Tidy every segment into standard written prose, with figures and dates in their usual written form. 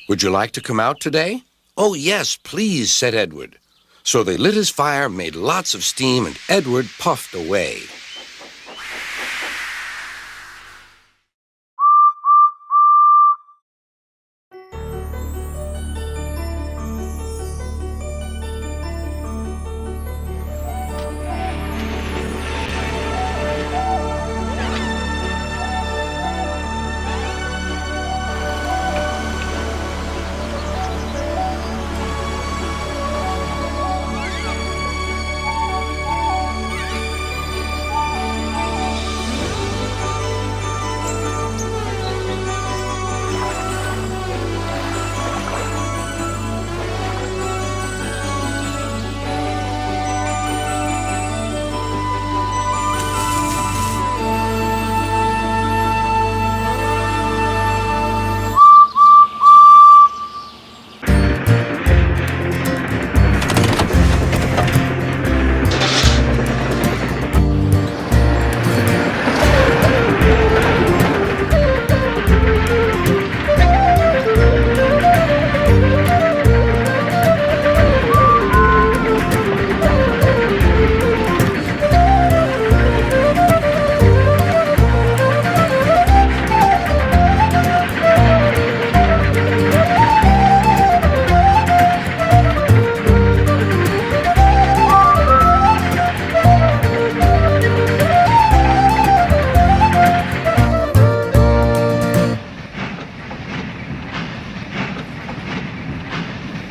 Would you like to come out today? Oh, yes, please, said Edward. So they lit his fire, made lots of steam, and Edward puffed away.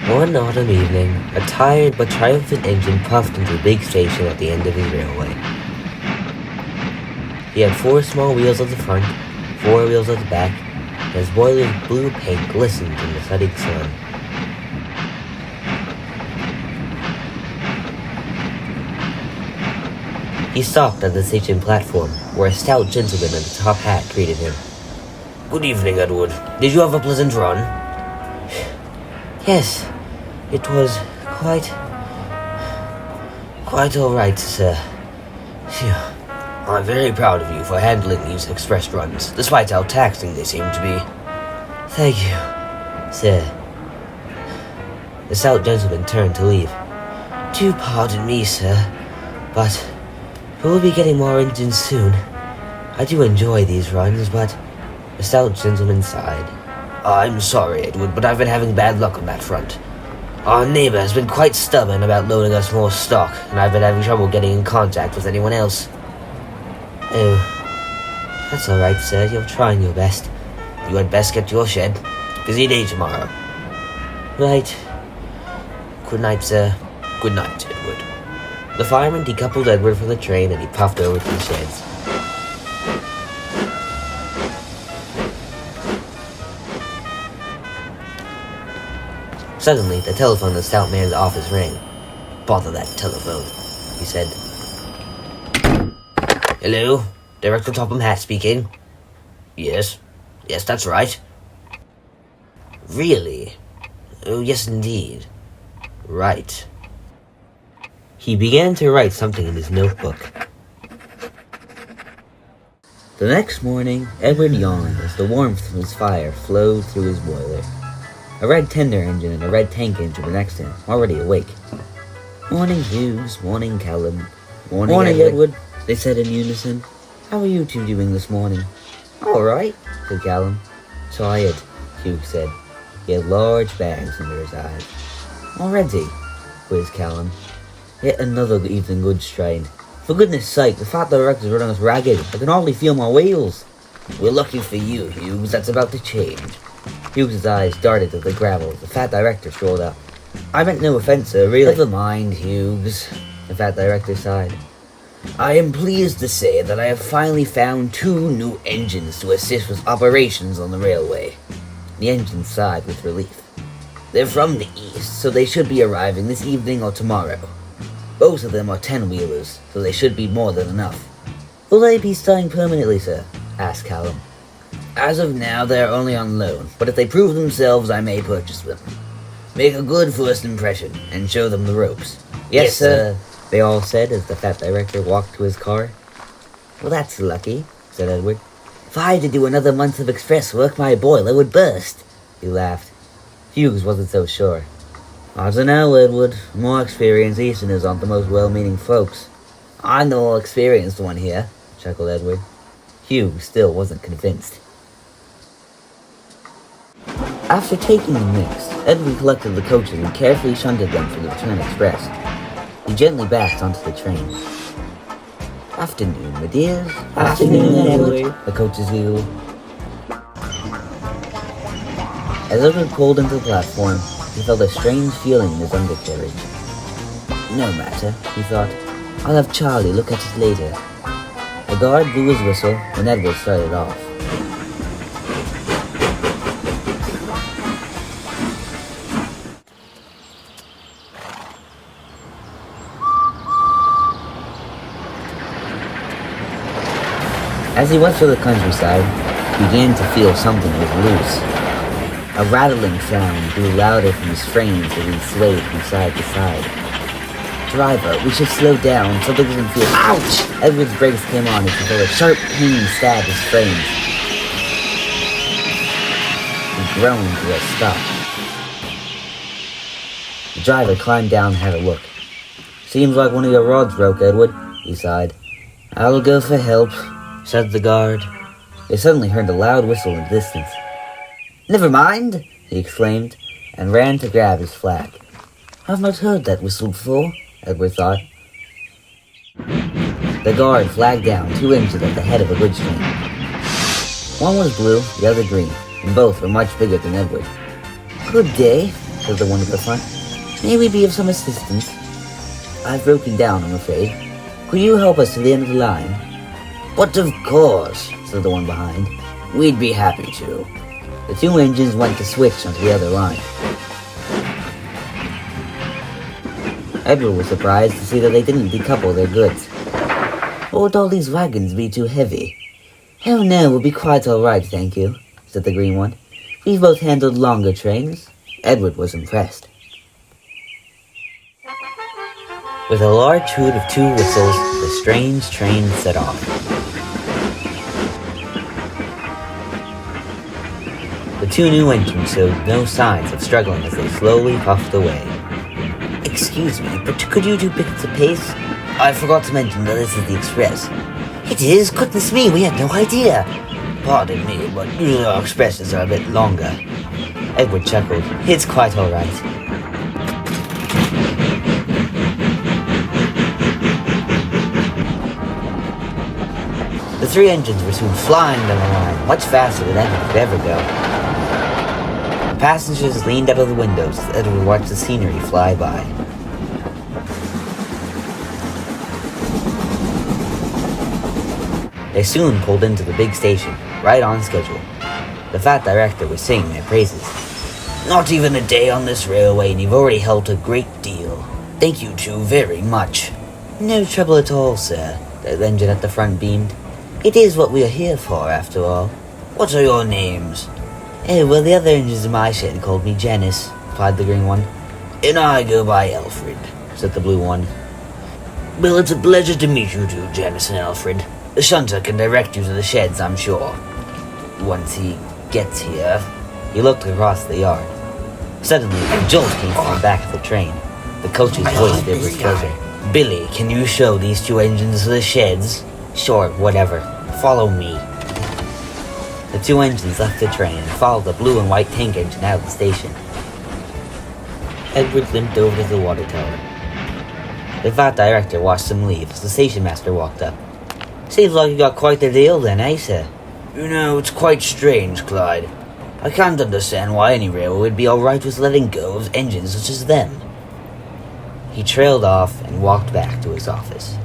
One autumn evening, a tired but triumphant engine puffed into the big station at the end of his railway. He had 4 small wheels at the front, 4 wheels at the back, and his boiler's blue paint glistened in the setting sun. He stopped at the station platform, where a stout gentleman in a top hat greeted him. "Good evening, Edward. Did you have a pleasant run?" "Yes, it was quite all right, sir." "Phew. I'm very proud of you for handling these express runs, despite how taxing they seem to be." "Thank you, sir." The stout gentleman turned to leave. "Do pardon me, sir, but we'll be getting more engines soon. I do enjoy these runs, but..." The stout gentleman sighed. "I'm sorry, Edward, but I've been having bad luck on that front. Our neighbor has been quite stubborn about loading us more stock, and I've been having trouble getting in contact with anyone else." "Oh, that's all right, sir. You're trying your best." "You had best get to your shed. Busy day tomorrow." "Right. Good night, sir." "Good night, Edward." The fireman decoupled Edward from the train, and he puffed over to the sheds. Suddenly, the telephone in the stout man's office rang. "Bother that telephone," he said. "Hello? Director Topham Hatt speaking." Yes, that's right." "Really?" "Oh, yes, indeed." "Right." He began to write something in his notebook. The next morning, Edward yawned as the warmth from his fire flowed through his boiler. A red tender engine and a red tank engine were next to him, already awake. "Morning, Hughes. Morning, Callum." Morning, Edward," they said in unison. "How are you two doing this morning?" "All right," said Callum. "Tired," Hughes said. He had large bags under his eyes. "Already?" quizzed Callum. "Yet another evening good strain. For goodness sake, the fat director's running us ragged. I can hardly feel my wheels." "We're lucky for you, Hughes. That's about to change." Hughes' eyes darted to the gravel as the fat director strolled up. "I meant no offense, sir, really." "Never mind, Hughes," the fat director sighed. "I am pleased to say that I have finally found 2 new engines to assist with operations on the railway." The engine sighed with relief. "They're from the east, so they should be arriving this evening or tomorrow. Both of them are 10-wheelers, so they should be more than enough." "Will they be staying permanently, sir?" asked Callum. "As of now, they are only on loan, but if they prove themselves, I may purchase them. Make a good first impression, and show them the ropes." Yes, sir," they all said as the fat director walked to his car. "Well, that's lucky," said Edward. "If I had to do another month of express work, my boiler would burst." He laughed. Hughes wasn't so sure. I dunno, Edward. More experienced Easterners aren't the most well-meaning folks. I'm the more experienced one here, chuckled Edward. Hughes still wasn't convinced. After taking the mix, Edward collected the coaches and carefully shunted them for the return express. He gently backed onto the train. Afternoon, my dears. Afternoon, Edward. The coaches giggled. As Edward pulled into the platform, he felt a strange feeling in his undercarriage. No matter, he thought. I'll have Charlie look at it later. The guard blew his whistle when Edward started off. As he went through the countryside, he began to feel something was loose. A rattling sound grew louder from his frames as he swayed from side to side. Driver, we should slow down so he doesn't feel— Ouch! Edward's brakes came on as he felt a sharp pain stab his frames. He groaned to a stop. The driver climbed down and had a look. Seems like one of your rods broke, Edward, he sighed. I'll go for help, said the guard. They suddenly heard a loud whistle in the distance. Never mind, he exclaimed, and ran to grab his flag. I've not heard that whistle before, Edward thought. The guard flagged down 2 inches at the head of a goods train. One was blue, the other green, and both were much bigger than Edward. Good day, said the one at the front. May we be of some assistance? I've broken down, I'm afraid. Could you help us to the end of the line? But of course, said the one behind. We'd be happy to. The 2 engines went to switch onto the other line. Edward was surprised to see that they didn't decouple their goods. Or would all these wagons be too heavy? Oh no, we'll be quite alright, thank you, said the green one. We've both handled longer trains. Edward was impressed. With a large hoot of 2 whistles, the strange train set off. The 2 new engines showed no signs of struggling as they slowly puffed away. Excuse me, but could you 2 pick up the pace? I forgot to mention that this is the express. It is? Goodness me, we had no idea. Pardon me, but our expresses are a bit longer. Edward chuckled. It's quite all right. The 3 engines were soon flying down the line, much faster than Edward could ever go. The passengers leaned out of the windows as Edward watched the scenery fly by. They soon pulled into the big station, right on schedule. The fat director was singing their praises. Not even a day on this railway, and you've already helped a great deal. Thank you 2 very much. No trouble at all, sir, the engine at the front beamed. It is what we are here for, after all. What are your names? Oh, well, the other engines in my shed called me Janice, replied the green one. And I go by Alfred, said the blue one. Well, it's a pleasure to meet you 2, Janice and Alfred. The shunter can direct you to the sheds, I'm sure. Once he gets here. He looked across the yard. Suddenly, a jolt came from the back of the train. The coach's voice vibrated closer. Billy, can you show these 2 engines to the sheds? Sure, whatever. Follow me. The 2 engines left the train and followed the blue and white tank engine out of the station. Edward limped over to the water tower. The fat director watched them leave as the station master walked up. Seems like you got quite the deal then, eh, sir? You know, it's quite strange, Clyde. I can't understand why any railway would be alright with letting go of engines such as them. He trailed off and walked back to his office.